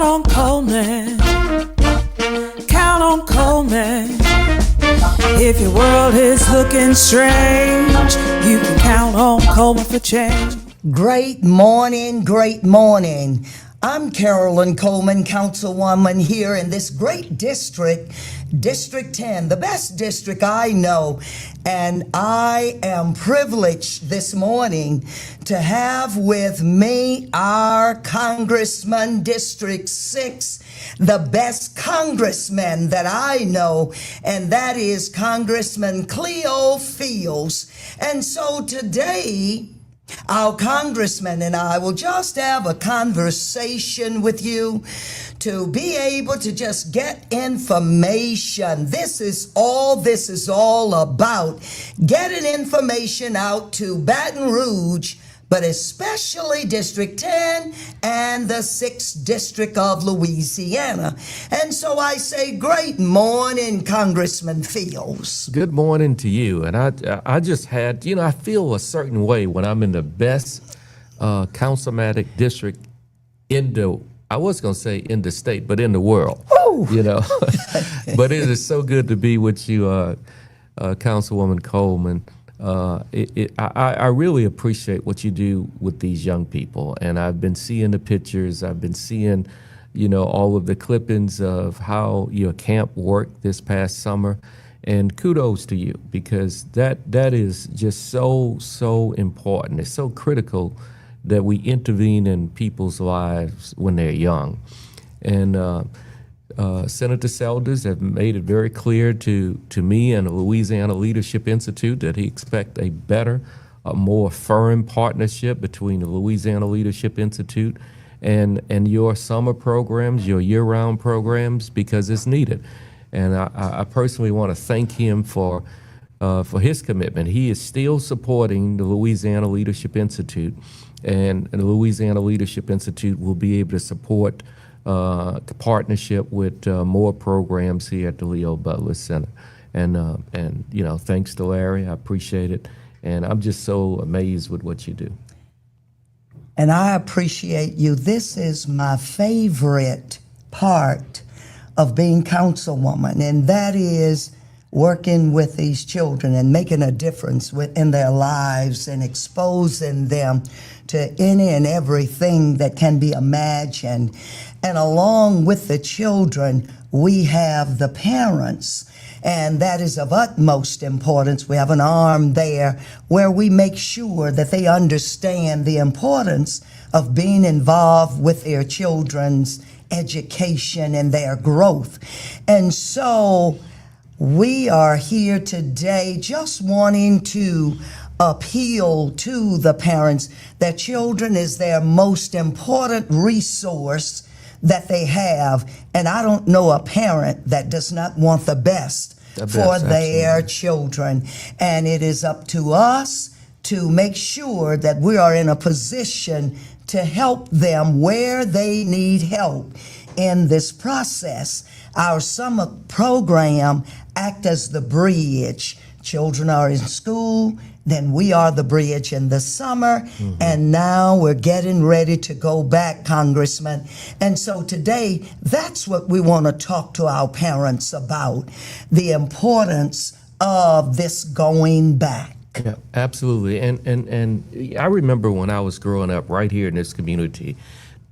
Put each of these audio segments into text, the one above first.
on Coleman. Count on Coleman. If your world is looking strange, you can count on Coleman for change. Great morning, great morning. I'm Carolyn Coleman, Councilwoman here in this great district, District 10, the best district I know. And I am privileged this morning to have with me our Congressman, District 6, the best congressman that I know, and that is Congressman Cleo Fields. And so today, our congressman and I will just have a conversation with you to be able to just get information. This is all about getting information out to Baton Rouge, but especially District 10 and the 6th District of Louisiana. And so I say, great morning, Congressman Fields. Good morning to you. And I just had, I feel a certain way when I'm in the best councilmatic district I was going to say in the state, but in the world, But it is so good to be with you, Councilwoman Coleman. I really appreciate what you do with these young people, and I've been seeing the pictures. I've been seeing, all of the clippings of how your camp worked this past summer, and kudos to you, because that is just so important. It's so critical that we intervene in people's lives when they're young, and Senator Selders have made it very clear to me and the Louisiana Leadership Institute that he expects a better, a more firm partnership between the Louisiana Leadership Institute and your summer programs, your year-round programs, because it's needed. And I personally want to thank him for his commitment. He is still supporting the Louisiana Leadership Institute, and the Louisiana Leadership Institute will be able to support partnership with more programs here at the Leo Butler Center. And thanks to Larry, I appreciate it. And I'm just so amazed with what you do. And I appreciate you. This is my favorite part of being councilwoman, and that is working with these children and making a difference in their lives and exposing them to any and everything that can be imagined. And along with the children, we have the parents, and that is of utmost importance. We have an arm there where we make sure that they understand the importance of being involved with their children's education and their growth. And so we are here today just wanting to appeal to the parents that children is their most important resource that they have. And I don't know a parent that does not want the best for their children. And it is up to us to make sure that we are in a position to help them where they need help in this process. Our summer program act as the bridge. Children are in school, then we are the bridge in the summer, and now we're getting ready to go back, Congressman. And so today, that's what we want to talk to our parents about, the importance of this going back. Yeah, absolutely. And I remember when I was growing up right here in this community,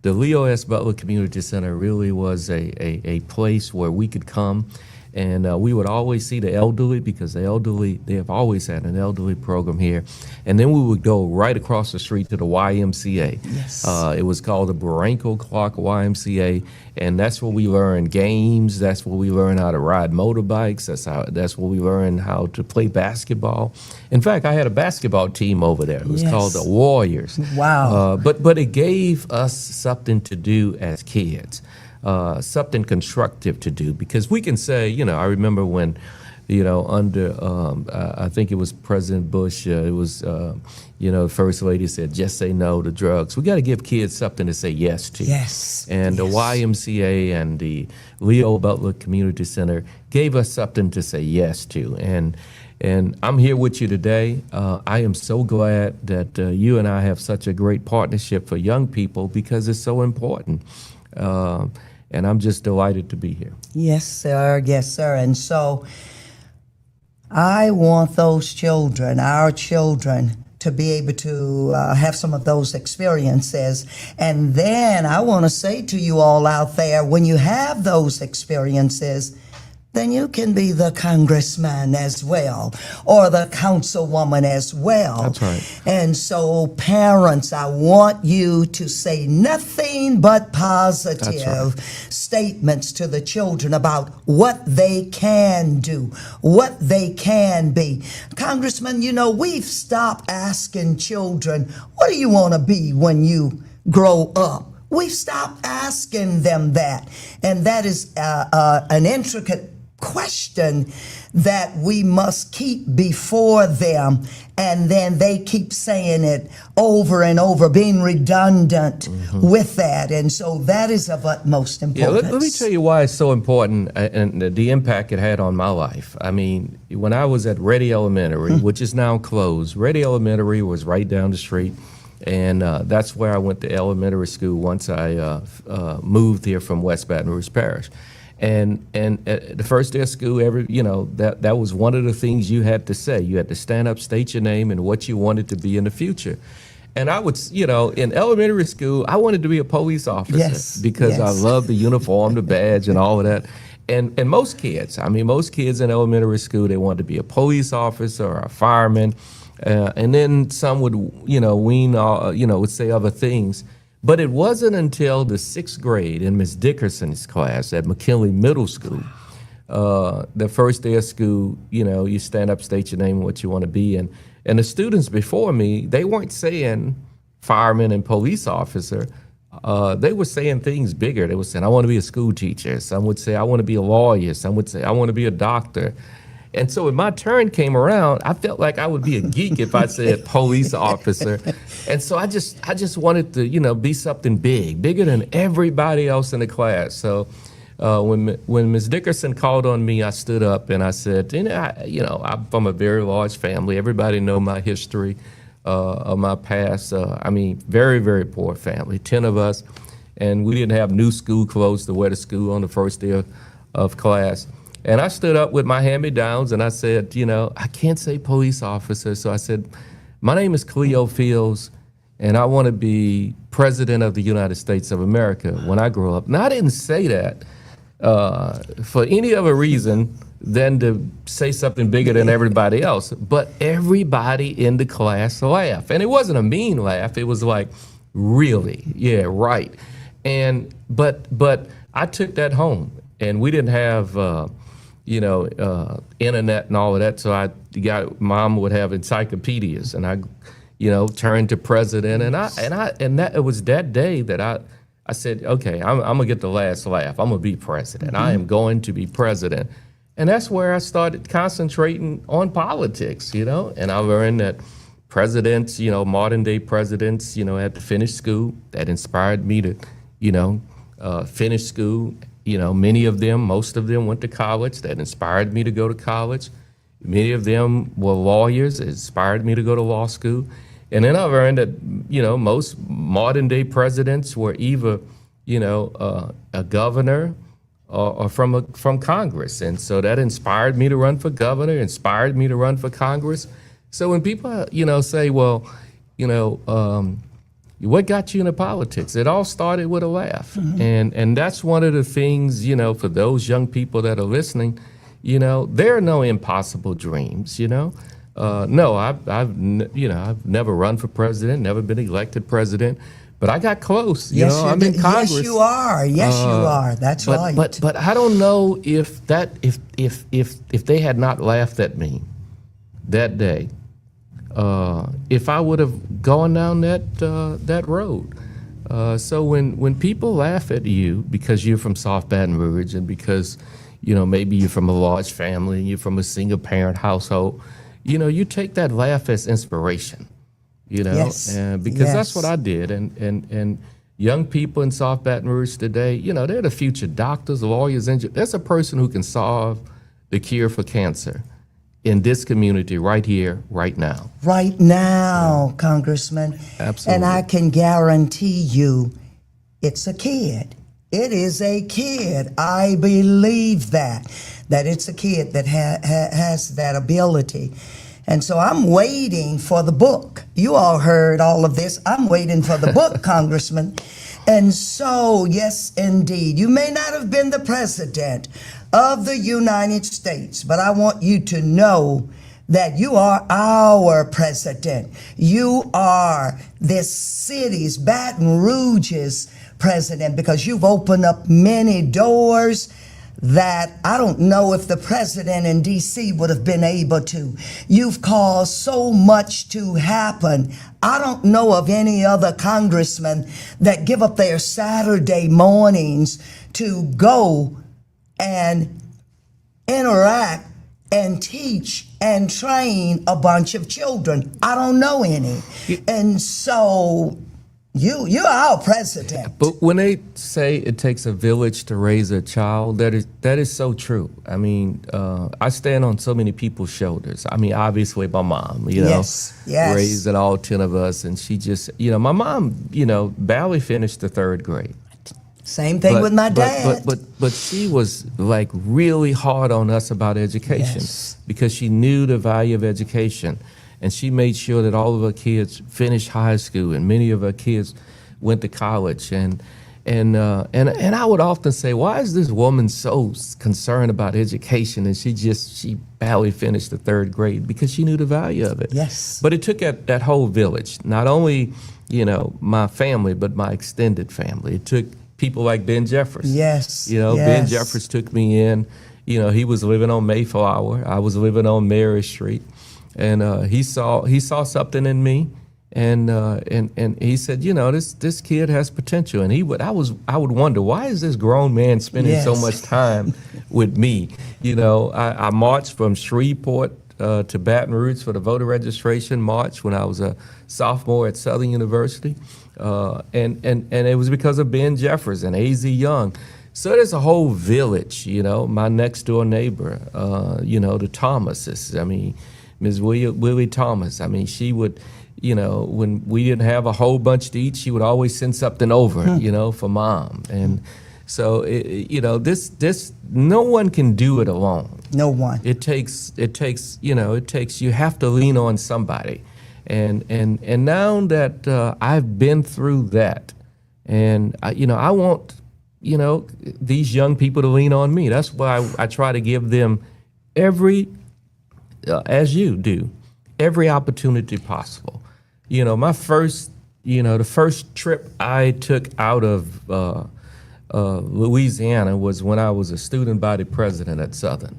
the Leo S. Butler Community Center really was a place where we could come, and we would always see the elderly, because the elderly, they have always had an elderly program here. And then we would go right across the street to the YMCA. Yes. It was called the Barranco Clark YMCA, and that's where we learned games. That's where we learned how to ride motorbikes. That's where we learned how to play basketball. In fact, I had a basketball team over there. It was called the Warriors. Wow. But it gave us something to do as kids. Something constructive to do, because we can say, I remember when, under, I think it was President Bush, it was, the First Lady said, just say no to drugs. We got to give kids something to say yes to. Yes. And the YMCA and the Leo Butler Community Center gave us something to say yes to. And I'm here with you today. I am so glad that you and I have such a great partnership for young people, because it's so important. And I'm just delighted to be here. Yes, sir. Yes, sir. And so I want those children, our children, to be able to have some of those experiences. And then I want to say to you all out there, when you have those experiences, then you can be the congressman as well, or the councilwoman as well. That's right. And so, parents, I want you to say nothing but positive statements to the children about what they can do, what they can be. Congressman, you know, we've stopped asking children, what do you want to be when you grow up? We've stopped asking them that. And that is an intricate question that we must keep before them, and then they keep saying it over and over, being redundant with that. And so that is of utmost importance. Yeah, let me tell you why it's so important and the impact it had on my life. I mean, when I was at Reddy Elementary, which is now closed, Reddy Elementary was right down the street. And that's where I went to elementary school once I moved here from West Baton Rouge Parish. And the first day of school, that was one of the things you had to say. You had to stand up, state your name, and what you wanted to be in the future. And I would, in elementary school, I wanted to be a police officer because I loved the uniform, the badge, and all of that. And most kids in elementary school, they wanted to be a police officer or a fireman. And then some would, would say other things. But it wasn't until the 6th grade in Ms. Dickerson's class at McKinley Middle School, the first day of school, you stand up, state your name and what you want to be. And the students before me, they weren't saying fireman and police officer. They were saying things bigger. They were saying, I want to be a school teacher. Some would say, I want to be a lawyer. Some would say, I want to be a doctor. And so when my turn came around, I felt like I would be a geek if I said police officer. And so I just wanted to, be something bigger than everybody else in the class. So when Ms. Dickerson called on me, I stood up and I said, I'm from a very large family. Everybody know my history of my past. Very, very poor family, 10 of us. And we didn't have new school clothes to wear to school on the first day of class. And I stood up with my hand-me-downs and I said, I can't say police officer. So I said, my name is Cleo Fields and I want to be president of the United States of America when I grow up. Now, I didn't say that for any other reason than to say something bigger than everybody else. But everybody in the class laughed. And it wasn't a mean laugh. It was like, really? Yeah, right. But I took that home and we didn't have internet and all of that. So Mom would have encyclopedias, and I, turned to president, and it was that day that I said, okay, I'm gonna get the last laugh. I'm gonna be president. I am going to be president, and that's where I started concentrating on politics, and I learned that presidents, modern day presidents, had to finish school. That inspired me to, finish school. Most of them went to college. That inspired me to go to college. Many of them were lawyers. It inspired me to go to law school. And then I learned that, most modern day presidents were either, a governor or from Congress. And so that inspired me to run for governor, inspired me to run for Congress. So when people, say, well, what got you into politics? It all started with a laugh. And that's one of the things, for those young people that are listening, there are no impossible dreams, No, I've never run for president, never been elected president, but I got close. I'm in Congress. Yes, you are. Yes, you are. That's right. But I don't know if they had not laughed at me that day, if I would have gone down that road. So when people laugh at you because you're from South Baton Rouge and because maybe you're from a large family and you're from a single parent household, you take that laugh as inspiration. Yes. Because that's what I did. And young people in South Baton Rouge today, they're the future doctors, lawyers, engineers. There's a person who can solve the cure for cancer in this community right here, right now. Right now, Congressman. Absolutely. And I can guarantee you it's a kid. It is a kid. I believe that it's a kid that has that ability. And so I'm waiting for the book. You all heard all of this. I'm waiting for the book, Congressman. And so, yes, indeed, you may not have been the president of the United States, but I want you to know that you are our president. You are this city's, Baton Rouge's president, because you've opened up many doors that I don't know if the president in D.C. would have been able to. You've caused so much to happen. I don't know of any other congressman that give up their Saturday mornings to go and interact and teach and train a bunch of children. I don't know any. And so you're our president. But when they say it takes a village to raise a child, that is so true. I mean, I stand on so many people's shoulders. I mean, obviously my mom, Yes. raised all 10 of us, and she just, my mom, barely finished the 3rd grade. Same thing with my dad. But she was like really hard on us about education, because she knew the value of education, and she made sure that all of her kids finished high school, and many of her kids went to college. And I would often say, why is this woman so concerned about education? And she barely finished the 3rd grade, because she knew the value of it. Yes. But it took that whole village, not only my family, but my extended family. It took people like Ben Jeffers. Yes. Ben Jeffers took me in. He was living on Mayflower. I was living on Mary Street, and he saw something in me, and he said, this kid has potential. And I would wonder, why is this grown man spending so much time with me? I marched from Shreveport to Baton Rouge for the voter registration march when I was a sophomore at Southern University. And it was because of Ben Jeffers and A.Z. Young. So there's a whole village, my next door neighbor, the Thomases. I mean, Ms. Willie Thomas. I mean, she would, when we didn't have a whole bunch to eat, she would always send something over, for mom. And so, this, no one can do it alone. No one. It takes, you have to lean on somebody. And now that I've been through that, and I want these young people to lean on me. That's why I try to give them as you do, every opportunity possible. My first, the first trip I took out of Louisiana was when I was a student body president at Southern.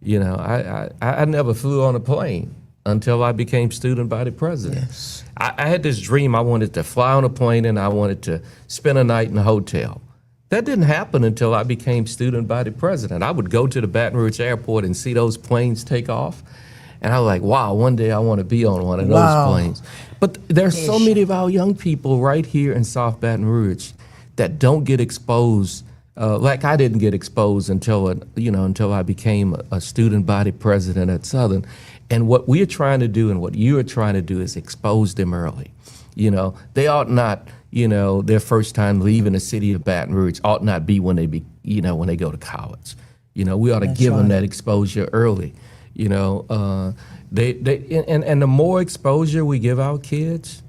I never flew on a plane until I became student body president. Yes. I had this dream. I wanted to fly on a plane, and I wanted to spend a night in a hotel. That didn't happen until I became student body president. I would go to the Baton Rouge airport and see those planes take off, and I was like, wow, one day I want to be on one of those planes. But there's so many of our young people right here in South Baton Rouge that don't get exposed, like I didn't get exposed until I became a student body president at Southern. And what we're trying to do and what you are trying to do is expose them early. They ought not, their first time leaving the city of Baton Rouge ought not be when they when they go to college. We ought to give them that exposure early. And the more exposure we give our kids,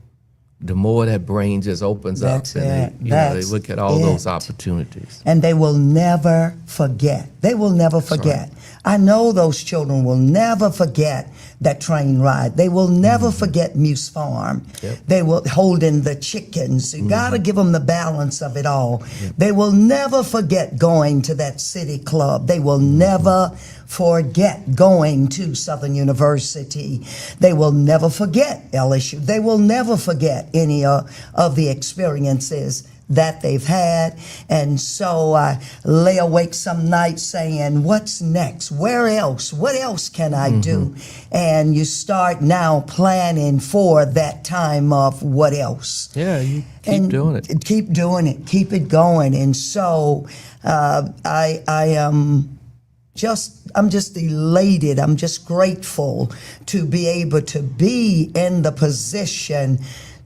the more that brain just opens up, and they look at all those opportunities. And they will never forget. They will never forget. I know those children will never forget that train ride. They will never forget Muse Farm. Yep. They will holding the chickens. You got to give them the balance of it all. Yep. They will never forget going to that city club. They will never forget going to Southern University. They will never forget LSU. They will never forget any of the experiences that they've had. And so I lay awake some nights saying, what's next? Where else? What else can I do? And you start now planning for that time of what else. Yeah, you keep doing it. Keep doing it. Keep it going. And so I am I'm just elated. I'm just grateful to be able to be in the position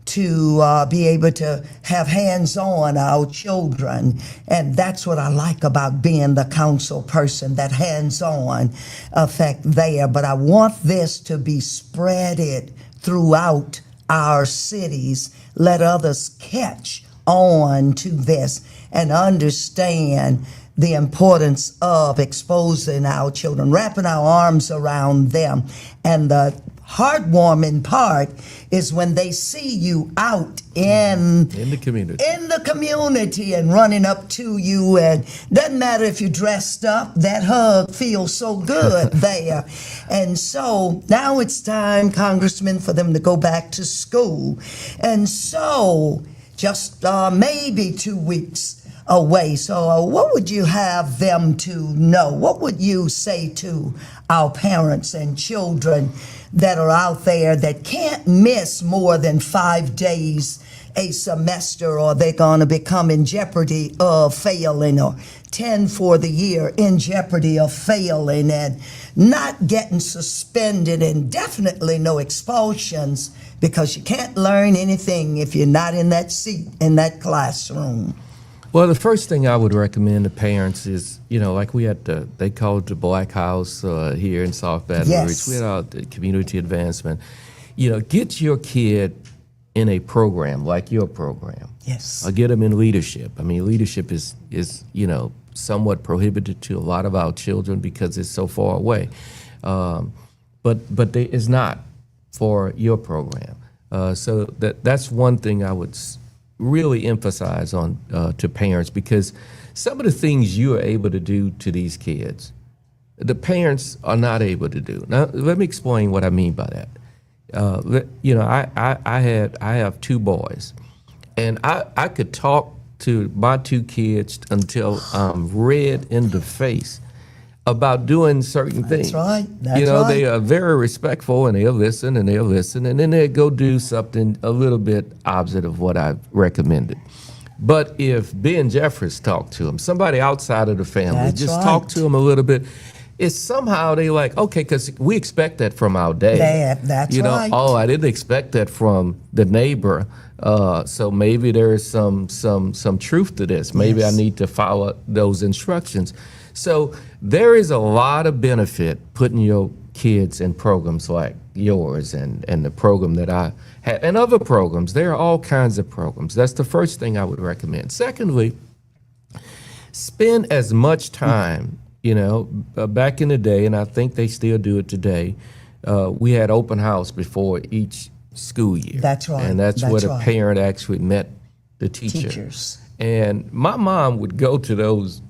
to be able to have hands-on our children. And that's what I like about being the council person, that hands-on effect there. But I want this to be spreaded throughout our cities. Let others catch on to this and understand the importance of exposing our children, wrapping our arms around them. And the heartwarming part is when they see you out in the community. In the community and running up to you, and doesn't matter if you're dressed up, that hug feels so good there. And so now it's time, Congressman, for them to go back to school. And so just maybe 2 weeks away. So what would you have them to know? What would you say to our parents and children that are out there that can't miss more than 5 days a semester, or they're going to become in jeopardy of failing, or 10 for the year in jeopardy of failing and not getting suspended, and definitely no expulsions, because you can't learn anything if you're not in that seat in that classroom? Well, the first thing I would recommend to parents is, like we had they call it the Black House here in South Baton Yes. Rouge. We had our community advancement. Get your kid in a program like your program. Yes. Or get them in leadership. I mean, leadership is somewhat prohibited to a lot of our children because it's so far away. But it's not for your program. So that's one thing I would really emphasize on to parents, because some of the things you are able to do to these kids, the parents are not able to do. Now, let me explain what I mean by that. I have 2 boys, and I could talk to my 2 kids until I'm red in the face about doing certain things. That's right. That's right. They are very respectful, and they'll listen, and then they'll go do something a little bit opposite of what I've recommended. But if Ben Jeffries talked to them, somebody outside of the family, That's just right. talk to them a little bit, it's somehow they like, okay, because we expect that from our dad. That's right. Oh, I didn't expect that from the neighbor. So maybe there is some truth to this. Maybe Yes. I need to follow those instructions. So there is a lot of benefit putting your kids in programs like yours and the program that I have, and other programs. There are all kinds of programs. That's the first thing I would recommend. Secondly, spend as much time, back in the day, and I think they still do it today, we had open house before each school year. That's right. And that's where the right. parent actually met the teacher. Teachers. And my mom would go to those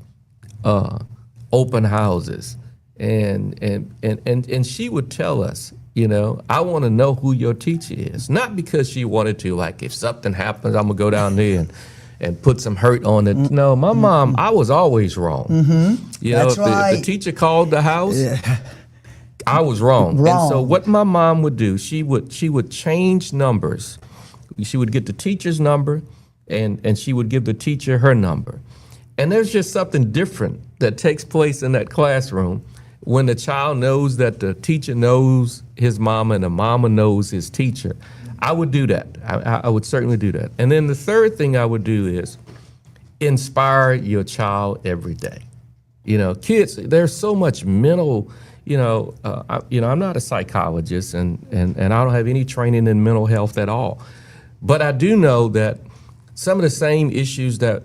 open houses, and she would tell us, I want to know who your teacher is. Not because she wanted to, like, if something happens, I'm gonna go down there and put some hurt on it. No, my mom, I was always wrong. That's right. If the teacher called the house, I was wrong. And so what my mom would do, she would change numbers. She would get the teacher's number, and she would give the teacher her number. And there's just something different that takes place in that classroom when the child knows that the teacher knows his mama and the mama knows his teacher. I would do that. I would certainly do that. And then the third thing I would do is inspire your child every day. Kids, there's so much mental, I'm not a psychologist, and I don't have any training in mental health at all. But I do know that some of the same issues that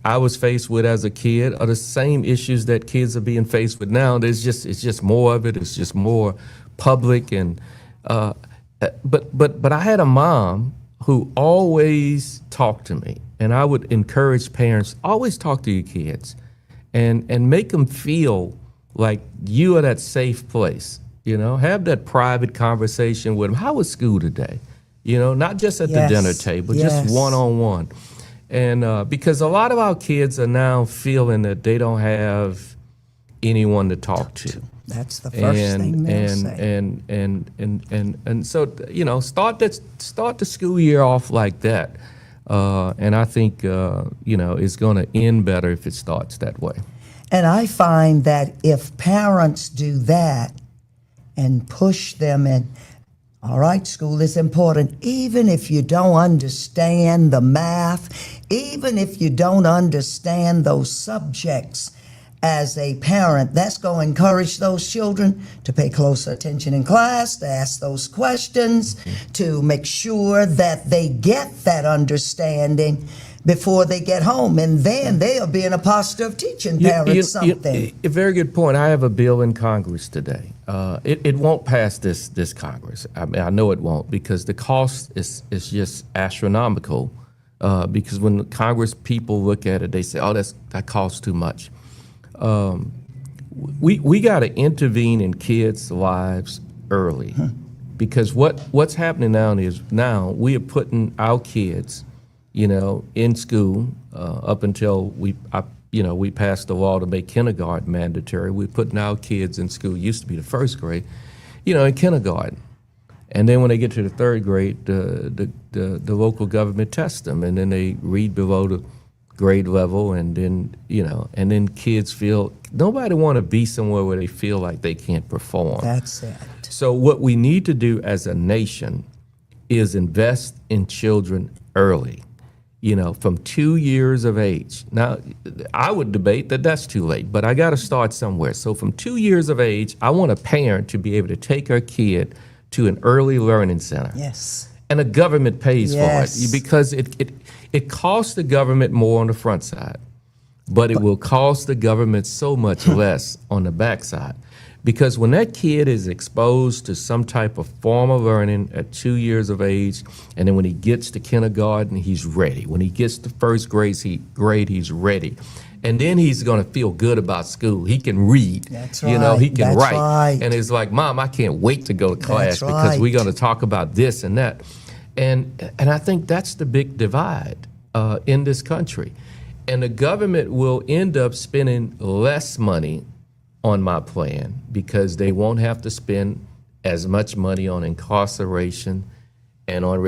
I was faced with as a kid are the same issues that kids are being faced with now. It's just more of it. It's just more public, and but I had a mom who always talked to me, and I would encourage parents, always talk to your kids, and make them feel like you are that safe place. Have that private conversation with them. How was school today? Not just at Yes. the dinner table, Yes. just one-on-one. And because a lot of our kids are now feeling that they don't have anyone to talk to. That's the first thing they'll say. And so start the school year off like that, and I think it's going to end better if it starts that way. And I find that if parents do that and push them and All right, school is important. Even if you don't understand the math, even if you don't understand those subjects, as a parent, that's going to encourage those children to pay closer attention in class, to ask those questions, to make sure that they get that understanding before they get home. And then they'll be in a posture of teaching parents something. A very good point. I have a bill in Congress today. It won't pass this Congress. I mean, I know it won't, because the cost is just astronomical. Because when the Congress people look at it, they say, "Oh, that costs too much." We got to intervene in kids' lives early, because what's happening now we are putting our kids, in school up until we passed the law to make kindergarten mandatory. We're putting our kids in school. It used to be the first grade, in kindergarten. And then when they get to the third grade, the local government tests them, and then they read below the grade level, and then kids feel, nobody want to be somewhere where they feel like they can't perform. That's it. So what we need to do as a nation is invest in children early, from 2 years of age. Now, I would debate that that's too late, but I got to start somewhere. So from 2 years of age, I want a parent to be able to take her kid to an early learning center. Yes. And the government pays Yes. for it, because it costs the government more on the front side, but it will cost the government so much less on the back side. Because when that kid is exposed to some type of form of learning at 2 years of age, and then when he gets to kindergarten, he's ready. When he gets to first grade, he's ready. And then he's going to feel good about school. He can read. That's right. He can That's write. right. And it's like, Mom, I can't wait to go to class, That's because right. we're going to talk about this and that. And I think that's the big divide in this country. And the government will end up spending less money on my plan, because they won't have to spend as much money on incarceration and on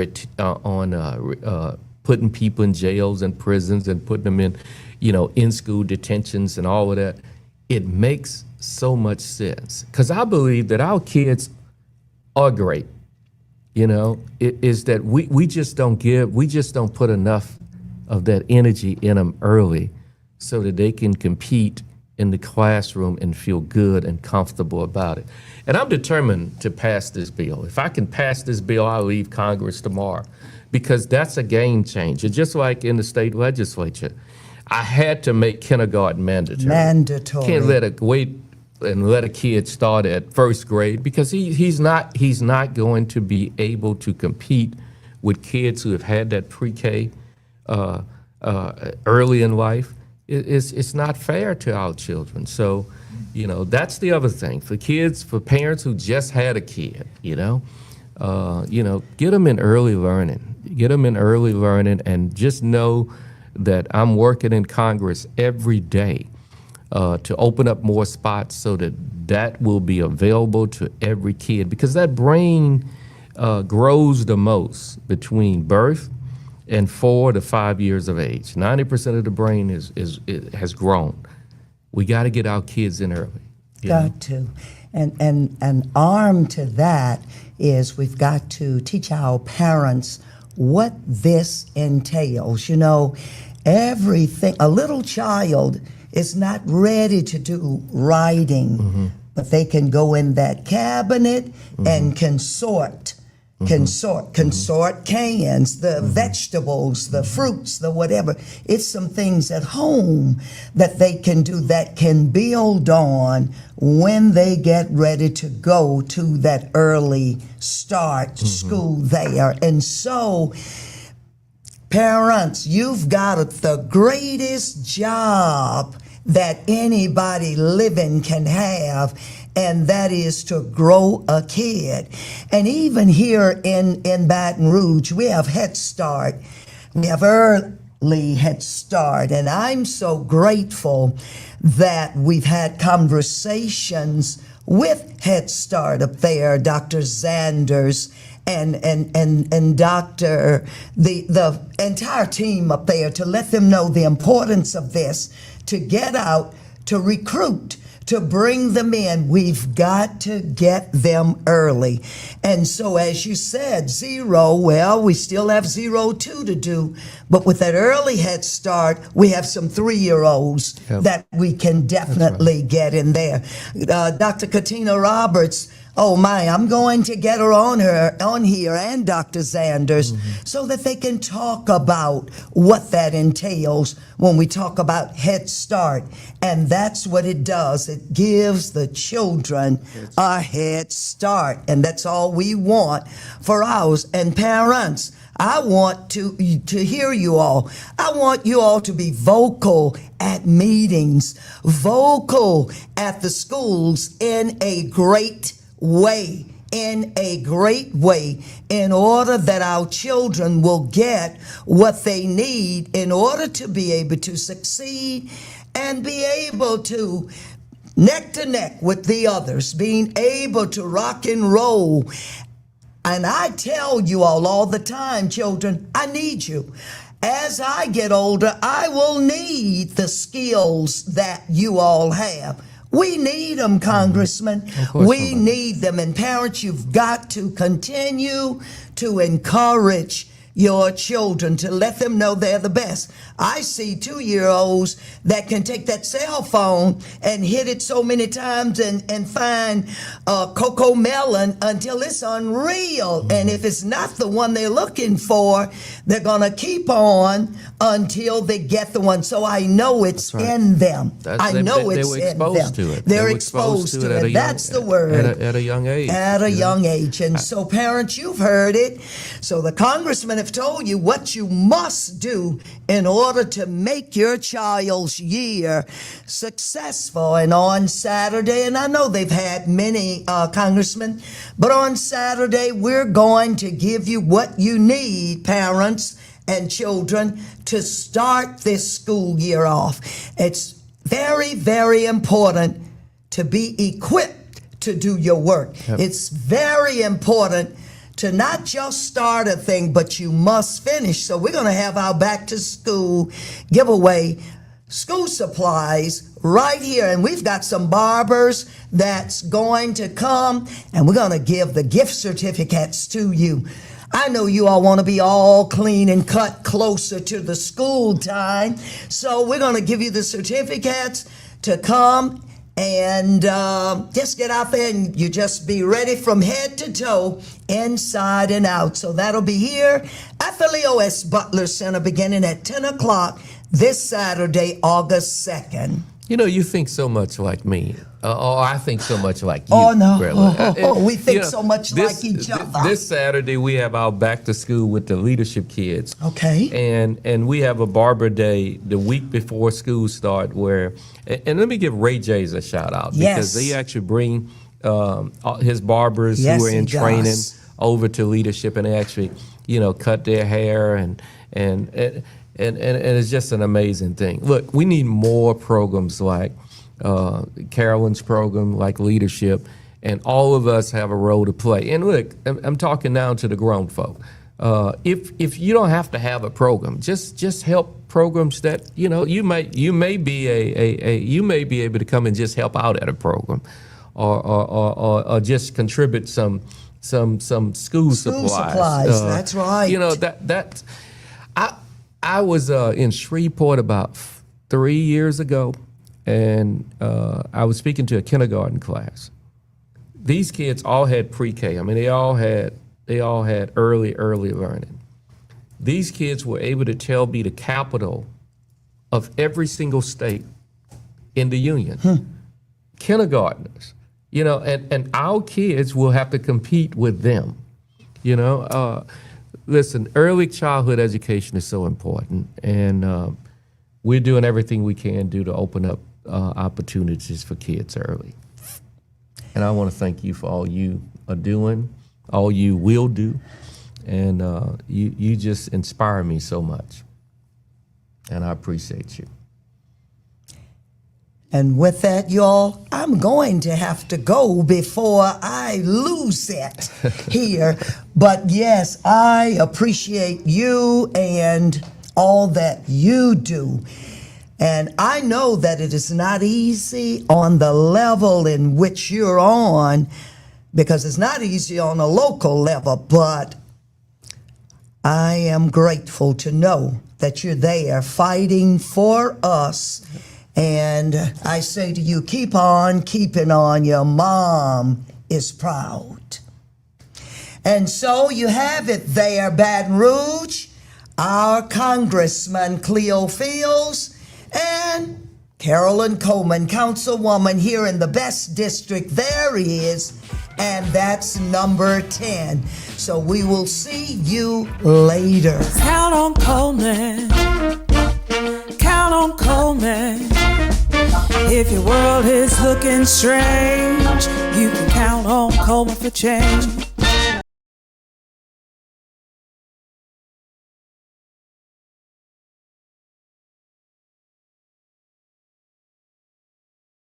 putting people in jails and prisons and putting them in, in-school detentions and all of that. It makes so much sense, because I believe that our kids are great. It is that we just don't put enough of that energy in them early, so that they can compete in the classroom and feel good and comfortable about it. And I'm determined to pass this bill. If I can pass this bill, I'll leave Congress tomorrow, because that's a game changer. Just like in the state legislature, I had to make kindergarten mandatory. Can't let a kid start at first grade, because he's not going to be able to compete with kids who have had that pre-K early in life. It's not fair to our children. So, that's the other thing. For parents who just had a kid, get them in early learning. Get them in early learning, and just know that I'm working in Congress every day to open up more spots, so that will be available to every kid, because that brain grows the most between birth and 4 to 5 years of age. 90% of the brain has grown. We got to get our kids in early. Got to. And armed to that is, we've got to teach our parents what this entails. Everything, a little child is not ready to do writing, but they can go in that cabinet and can sort cans, the vegetables, the fruits, the whatever. It's some things at home that they can do that can build on when they get ready to go to that early start school there. And so, parents, you've got the greatest job that anybody living can have, and that is to grow a kid. And even here in Baton Rouge, we have Head Start. We have early Head Start, and I'm so grateful that we've had conversations with Head Start up there, Dr. Zanders and Dr. the entire team up there, to let them know the importance of this, to get out to recruit, to bring them in. We've got to get them early. And so, as you said, 0, well, we still have 0, 2 to do. But with that early head start, we have some 3-year-olds that we can definitely get in there. Dr. Katina Roberts, oh my, I'm going to get her on here, and Dr. Sanders, so that they can talk about what that entails when we talk about Head Start. And that's what it does. It gives the children a head start. And that's all we want for ours. And parents, I want to hear you all. I want you all to be vocal at meetings, vocal at the schools in a great way, in order that our children will get what they need in order to be able to succeed and be able to neck to neck with the others, being able to rock and roll. And I tell you all the time, children, I need you. As I get older, I will need the skills that you all have. We need them, Congressman. We need them. And parents, you've got to continue to encourage your children, to let them know they're the best. I see 2-year-olds that can take that cell phone and hit it so many times and find Coco Melon until it's unreal. And if it's not the one they're looking for, they're going to keep on until they get the one. So I know it's in them. I know it's in them. They're exposed to it. That's the word. At a young age. At a young age. And so parents, you've heard it. So the congressman have told you what you must do in order to make your child's year successful. And on Saturday, and I know they've had many congressmen, but on Saturday, we're going to give you what you need, parents and children, to start this school year off. It's very, very important to be equipped to do your work. It's very important to not just start a thing, but you must finish. So we're going to have our back to school giveaway, school supplies right here. And we've got some barbers that's going to come, and we're going to give the gift certificates to you. I know you all want to be all clean and cut closer to the school time. So we're going to give you the certificates to come and just get out there, and you just be ready from head to toe, inside and out. So that'll be here at the Leo S. Butler Center beginning at 10 o'clock this Saturday, August 2nd. You know, you think so much like me. Or I think so much like you. Oh, no. Really. We think so much like each other. This Saturday, we have our back to school with the leadership kids. Okay. And we have a barber day the week before school start where, and let me give Ray J's a shout out. Because they actually bring his barbers who are in training over to leadership, and they actually, cut their hair and it's just an amazing thing. Look, we need more programs like Carolyn's program, like leadership, and all of us have a role to play. And look, I'm talking now to the grown folk. If you don't have to have a program, just help programs that you may be able to come and just help out at a program, or just contribute some school supplies. That's right. I was in Shreveport about 3 years ago, and I was speaking to a kindergarten class. These kids all had pre-K. I mean, they all had early learning. These kids were able to tell me the capital of every single state in the union. Kindergartners, and our kids will have to compete with them. Listen, early childhood education is so important, and we're doing everything we can do to open up opportunities for kids early. And I want to thank you for all you are doing, all you will do, and you just inspire me so much, and I appreciate you. And with that, y'all, I'm going to have to go before I lose it here. But yes, I appreciate you and all that you do. And I know that it is not easy on the level in which you're on, because it's not easy on a local level, but I am grateful to know that you're there fighting for us. And I say to you, keep on keeping on. Your mom is proud. And so you have it there, Baton Rouge, our Congressman Cleo Fields and Carolyn Coleman, councilwoman here in the best district there is, and that's number 10. So we will see you later. Count on Coleman. Count on Coleman. If your world is looking strange, you can count on Coleman for change.